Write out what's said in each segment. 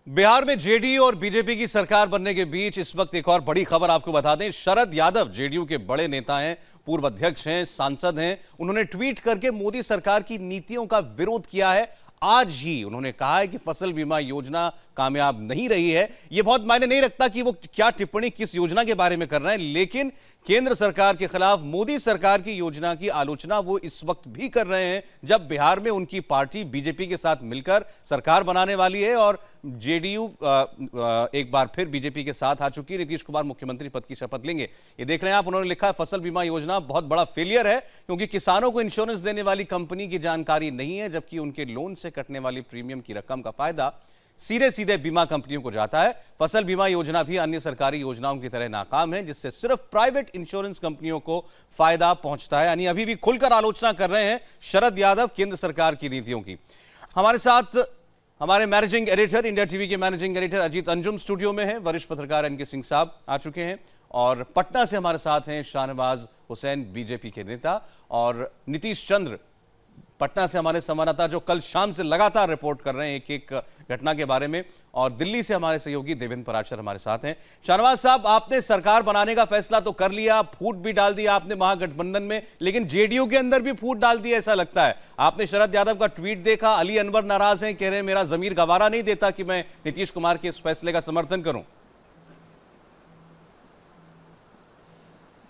बिहार में जेडीयू और बीजेपी की सरकार बनने के बीच इस वक्त एक और बड़ी खबर आपको बता दें। शरद यादव जेडीयू के बड़े नेता हैं, पूर्व अध्यक्ष हैं, सांसद हैं। उन्होंने ट्वीट करके मोदी सरकार की नीतियों का विरोध किया है। आज ही उन्होंने कहा है कि फसल बीमा योजना कामयाब नहीं रही है। यह बहुत मायने नहीं रखता कि वो क्या टिप्पणी किस योजना के बारे में कर रहे हैं, लेकिन केंद्र सरकार के खिलाफ मोदी सरकार की योजना की आलोचना वो इस वक्त भी कर रहे हैं, जब बिहार में उनकी पार्टी बीजेपी के साथ मिलकर सरकार बनाने वाली है और जेडीयू एक बार फिर बीजेपी के साथ आ चुकी है। नीतीश कुमार मुख्यमंत्री पद की शपथ लेंगे। ये देख रहे हैं आप, उन्होंने लिखा है फसल बीमा योजना बहुत बड़ा फेलियर है क्योंकि किसानों को इंश्योरेंस देने वाली कंपनी की जानकारी नहीं है, जबकि उनके लोन से कटने वाली प्रीमियम की रकम का फायदा सीधे सीधे बीमा कंपनियों को जाता है। फसल बीमा योजना भी अन्य सरकारी योजनाओं की तरह नाकाम है, जिससे सिर्फ प्राइवेट इंश्योरेंस कंपनियों को फायदा पहुंचता है। यानी अभी भी खुलकर आलोचना कर रहे हैं शरद यादव केंद्र सरकार की नीतियों की। हमारे साथ हमारे मैनेजिंग एडिटर, इंडिया टीवी के managing editor Ajit Anjum studio में हैं। वरिष्ठ पत्रकार एनके सिंह साहब आ चुके हैं और पटना से हमारे साथ हैं शाहनवाज हुसैन, बीजेपी के नेता, और नीतीश चंद्र पटना से हमारे संवाददाता, जो कल शाम से लगातार रिपोर्ट कर रहे हैं एक एक घटना के बारे में, और दिल्ली से हमारे सहयोगी देवेंद्र पराशर हमारे साथ हैं। शाहनवाज साहब, आपने सरकार बनाने का फैसला तो कर लिया, फूट भी डाल दिया आपने महागठबंधन में, लेकिन जेडीयू के अंदर भी फूट डाल दी ऐसा लगता है। आपने शरद यादव का ट्वीट देखा, अली अनवर नाराज हैं, कह रहे हैं मेरा जमीर गवारा नहीं देता कि मैं नीतीश कुमार के इस फैसले का समर्थन करूं।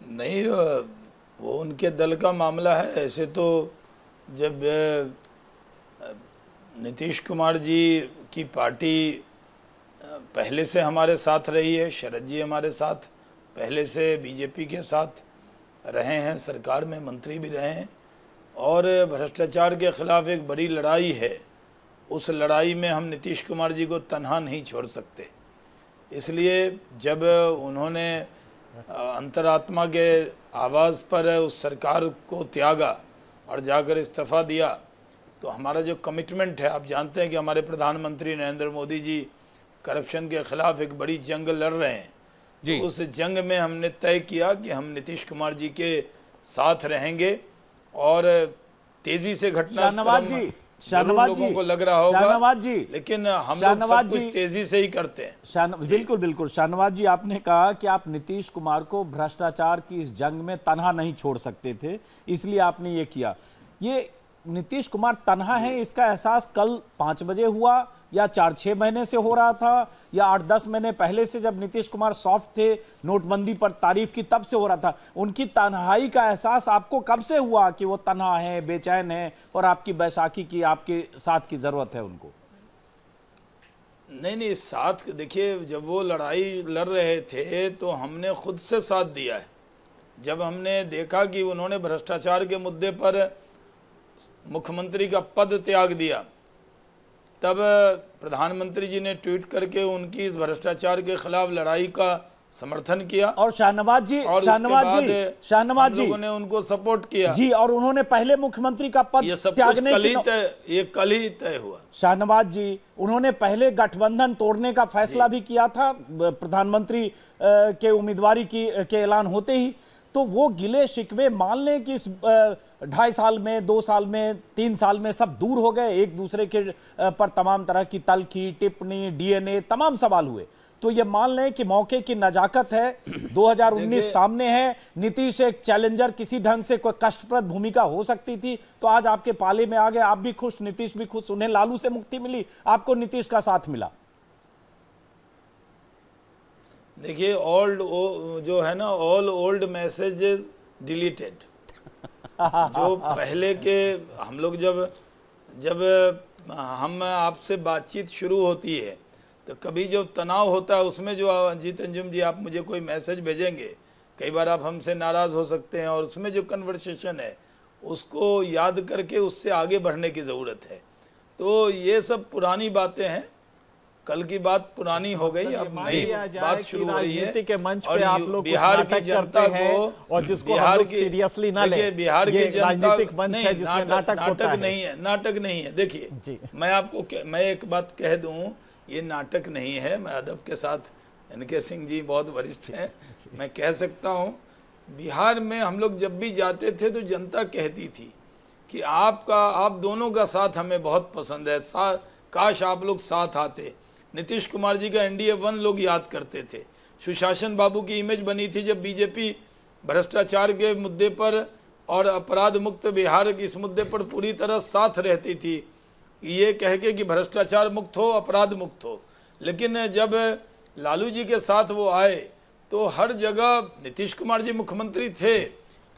नहीं, वो उनके दल का मामला है। ऐसे तो जब नीतीश कुमार जी की पार्टी पहले से हमारे साथ रही है, शरद जी हमारे साथ पहले से बीजेपी के साथ रहे हैं, सरकार में मंत्री भी रहे हैं, और भ्रष्टाचार के खिलाफ एक बड़ी लड़ाई है। उस लड़ाई में हम नीतीश कुमार जी को तन्हा नहीं छोड़ सकते। इसलिए जब उन्होंने अंतरात्मा के आवाज़ पर उस सरकार को त्यागा और जाकर इस्तीफ़ा दिया, तो हमारा जो कमिटमेंट है, आप जानते हैं कि हमारे प्रधानमंत्री नरेंद्र मोदी जी करप्शन के खिलाफ एक बड़ी जंग लड़ रहे हैं जी। तो उस जंग में हमने तय किया कि हम नीतीश कुमार जी के साथ रहेंगे और तेजी से घटनाक्रम लोगों को लग रहा होगा, शाहनवाज जी, लेकिन हम लोग सब कुछ तेजी से ही करते हैं। बिल्कुल बिल्कुल शाहनवाज जी, आपने कहा कि आप नीतीश कुमार को भ्रष्टाचार की इस जंग में तन्हा नहीं छोड़ सकते थे, इसलिए आपने ये किया। ये नीतीश कुमार तन्हा है, इसका एहसास कल 5 बजे हुआ या 4-6 महीने से हो रहा था, या 8-10 महीने पहले से जब नीतीश कुमार सॉफ्ट थे, नोटबंदी पर तारीफ की, तब से हो रहा था? उनकी तन्हाई का एहसास आपको कब से हुआ कि वो तन्हा है, बेचैन है और आपकी बैसाखी की, आपके साथ की जरूरत है उनको? नहीं, साथ देखिए, जब वो लड़ाई लड़ रहे थे तो हमने खुद से साथ दिया है। जब हमने देखा कि उन्होंने भ्रष्टाचार के मुद्दे पर मुख्यमंत्री का पद त्याग दिया, तब प्रधानमंत्री जी ने ट्वीट करके उनकी इस भ्रष्टाचार के खिलाफ लड़ाई का समर्थन किया। और शाहनवाज जी लोगों ने उनको सपोर्ट किया जी, और उन्होंने पहले मुख्यमंत्री का पद त्यागने ये कल ही तय हुआ। शाहनवाज जी, उन्होंने पहले गठबंधन तोड़ने का फैसला भी किया था प्रधानमंत्री के उम्मीदवारी के ऐलान होते ही। तो वो गिले शिकवे मान लें कि इस 2.5 साल में, 2 साल में, 3 साल में सब दूर हो गए, एक दूसरे के पर तमाम तरह की तलखी, टिप्पणी, डीएनए, तमाम सवाल हुए, तो ये मान लें कि मौके की नजाकत है। 2019 सामने है, नीतीश एक चैलेंजर, किसी ढंग से कोई कष्टप्रद भूमिका हो सकती थी, तो आज आपके पाले में आ गए, आप भी खुश, नीतीश भी खुश। उन्हें लालू से मुक्ति मिली, आपको नीतीश का साथ मिला। देखिए, जो है ना, ऑल ओल्ड मैसेजेस डिलीटेड। जो पहले के हम लोग जब हम आपसे बातचीत शुरू होती है तो कभी जो तनाव होता है उसमें जो अजीत अंजुम जी आप मुझे कोई मैसेज भेजेंगे, कई बार आप हमसे नाराज़ हो सकते हैं, और उसमें जो कन्वर्सेशन है उसको याद करके उससे आगे बढ़ने की ज़रूरत है। तो ये सब पुरानी बातें हैं, कल की बात पुरानी हो गई, अब नई बात शुरू हो रही है। के मंच और पे आप लोग बिहार की जनता को, और जिसको हम लोग सीरियसली ना लें, बिहार की जनता मंच है जिसमें नाटक नहीं है। देखिए, मैं एक बात कह दूं, ये नाटक नहीं है। मैं अदब के साथ, एनके सिंह जी बहुत वरिष्ठ हैं, मैं कह सकता हूँ, बिहार में हम लोग जब भी जाते थे तो जनता कहती थी कि आप दोनों का साथ हमें बहुत पसंद है, काश आप लोग साथ आते। नीतीश कुमार जी का NDA 1 लोग याद करते थे। सुशासन बाबू की इमेज बनी थी जब बीजेपी भ्रष्टाचार के मुद्दे पर और अपराध मुक्त बिहार इस मुद्दे पर पूरी तरह साथ रहती थी, ये कह के कि भ्रष्टाचार मुक्त हो, अपराध मुक्त हो। लेकिन जब लालू जी के साथ वो आए तो हर जगह नीतीश कुमार जी मुख्यमंत्री थे,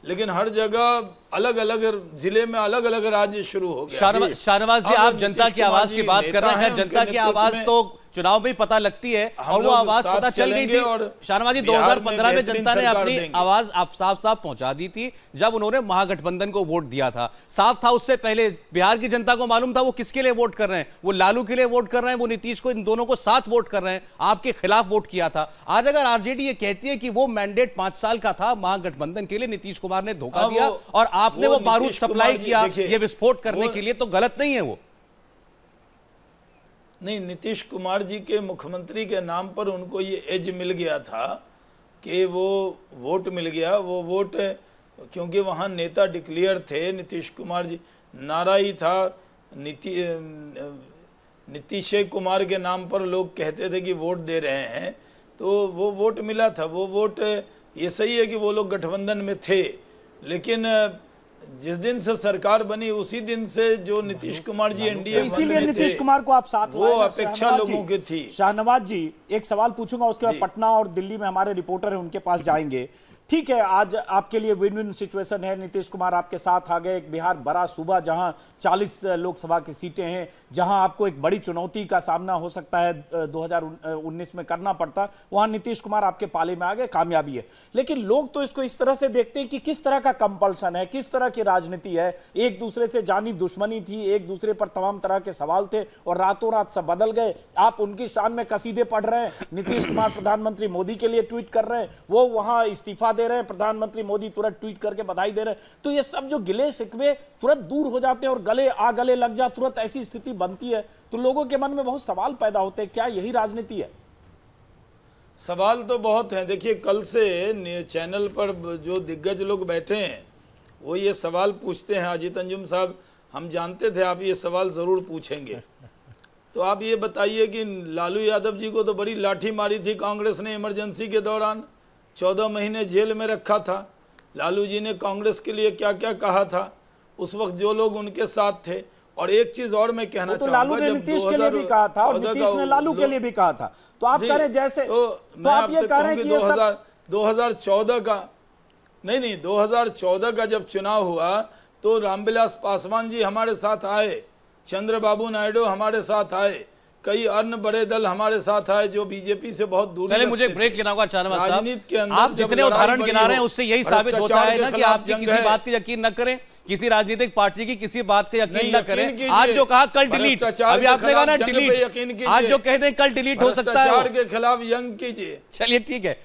लेकिन हर जगह अलग अलग जिले में अलग अलग राज्य शुरू हो गया। शाहनवाज जी, आप जनता की आवाज की बात कर रहे हैं। जनता की आवाज तो चुनाव में ही पता लगती है और वो आवाज पता चल गई थी। शाहनवाज जी, 2015 में जनता ने अपनी आवाज साफ साफ पहुंचा दी थी जब उन्होंने महागठबंधन को वोट दिया था। साफ था उससे पहले बिहार की जनता को मालूम था वो किसके लिए वोट कर रहे हैं। वो लालू के लिए वोट कर रहे हैं, वो नीतीश को, इन दोनों को साथ वोट कर रहे हैं। आपके खिलाफ वोट किया था। आज अगर आरजेडी ये कहती है कि वो मैंडेट 5 साल का था महागठबंधन के लिए, नीतीश कुमार ने धोखा दिया और आपने वो बारूद सप्लाई किया ये विस्फोट करने के लिए, तो गलत नहीं है वो? नहीं, नीतीश कुमार जी के मुख्यमंत्री के नाम पर उनको ये एज मिल गया था कि वो वोट मिल गया। वो वोट क्योंकि वहाँ नेता डिक्लेयर थे, नीतीश कुमार जी नारा ही था, नीतीश कुमार के नाम पर लोग कहते थे कि वोट दे रहे हैं, तो वो वोट मिला था। वो वोट, ये सही है कि वो लोग गठबंधन में थे, लेकिन जिस दिन से सरकार बनी उसी दिन से जो नीतीश कुमार जी NDA इसीलिए नीतीश कुमार को आप साथ वो अपेक्षा लोगों की थी। शाहनवाज जी, एक सवाल पूछूंगा, उसके बाद पटना और दिल्ली में हमारे रिपोर्टर हैं उनके पास जाएंगे। ठीक है, आज आपके लिए विन विन सिचुएशन है, नीतीश कुमार आपके साथ आ गए। एक बिहार बड़ा सूबा जहां 40 लोकसभा की सीटें हैं, जहां आपको एक बड़ी चुनौती का सामना हो सकता है 2019 में करना पड़ता, वहां नीतीश कुमार आपके पाले में आ गए, कामयाबी है। लेकिन लोग तो इसको इस तरह से देखते हैं कि किस तरह का कंपल्सन है, किस तरह की राजनीति है, एक दूसरे से जानी दुश्मनी थी, एक दूसरे पर तमाम तरह के सवाल थे और रातों रात सब बदल गए। आप उनकी शान में कसीदे पढ़ रहे हैं, नीतीश कुमार प्रधानमंत्री मोदी के लिए ट्वीट कर रहे हैं, वो वहां इस्तीफा दे रहे हैं, प्रधानमंत्री मोदी तुरंत ट्वीट करके बधाई दे रहे हैं। तो ये सब जो गिले शिकवे तुरंत दूर हो जाते हैं और गले लग जा, तुरंत ऐसी स्थिति बनती है तो लोगों के मन में बहुत सवाल पैदा होते हैं। क्या यही राजनीति है? सवाल तो बहुत हैं। देखिए, कल से चैनल पर जो दिग्गज लोग बैठे हैं वो ये सवाल पूछते हैं। अजीत अंजुम साहब, हम जानते थे आप ये सवाल जरूर पूछेंगे, तो आप ये बताइए कि लालू यादव जी को तो बड़ी लाठी मारी थी कांग्रेस ने इमरजेंसी के दौरान, 14 महीने जेल में रखा था। लालू जी ने कांग्रेस के लिए क्या क्या कहा था उस वक्त जो लोग उनके साथ थे। और एक चीज और मैं कहना चाहूंगा, लालू ने नीतीश के लिए भी कहा था और नीतीश ने लालू के लिए भी कहा था, तो आप कह रहे जैसे तो आप ये कह रहे हैं कि 2014 का नहीं 2014 का जब चुनाव हुआ तो रामविलास पासवान जी हमारे साथ आए, चंद्रबाबू नायडू हमारे साथ आए, कई अन्य बड़े दल हमारे साथ आए जो बीजेपी से बहुत दूर। चलिए, मुझे ब्रेक लेना होगा। राजनीति के अंदर आप जितने उदाहरण गिना रहे हैं उससे यही साबित होता है ना कि आप किसी बात की यकीन न करें, किसी राजनीतिक पार्टी की किसी बात का यकीन न करें। आज जो कहा कल डिलीट, अभी आपने कहा ना डिलीट, आज जो कह दें कल डिलीट हो सकता है। के खिलाफ यंग कीजिए। चलिए ठीक है,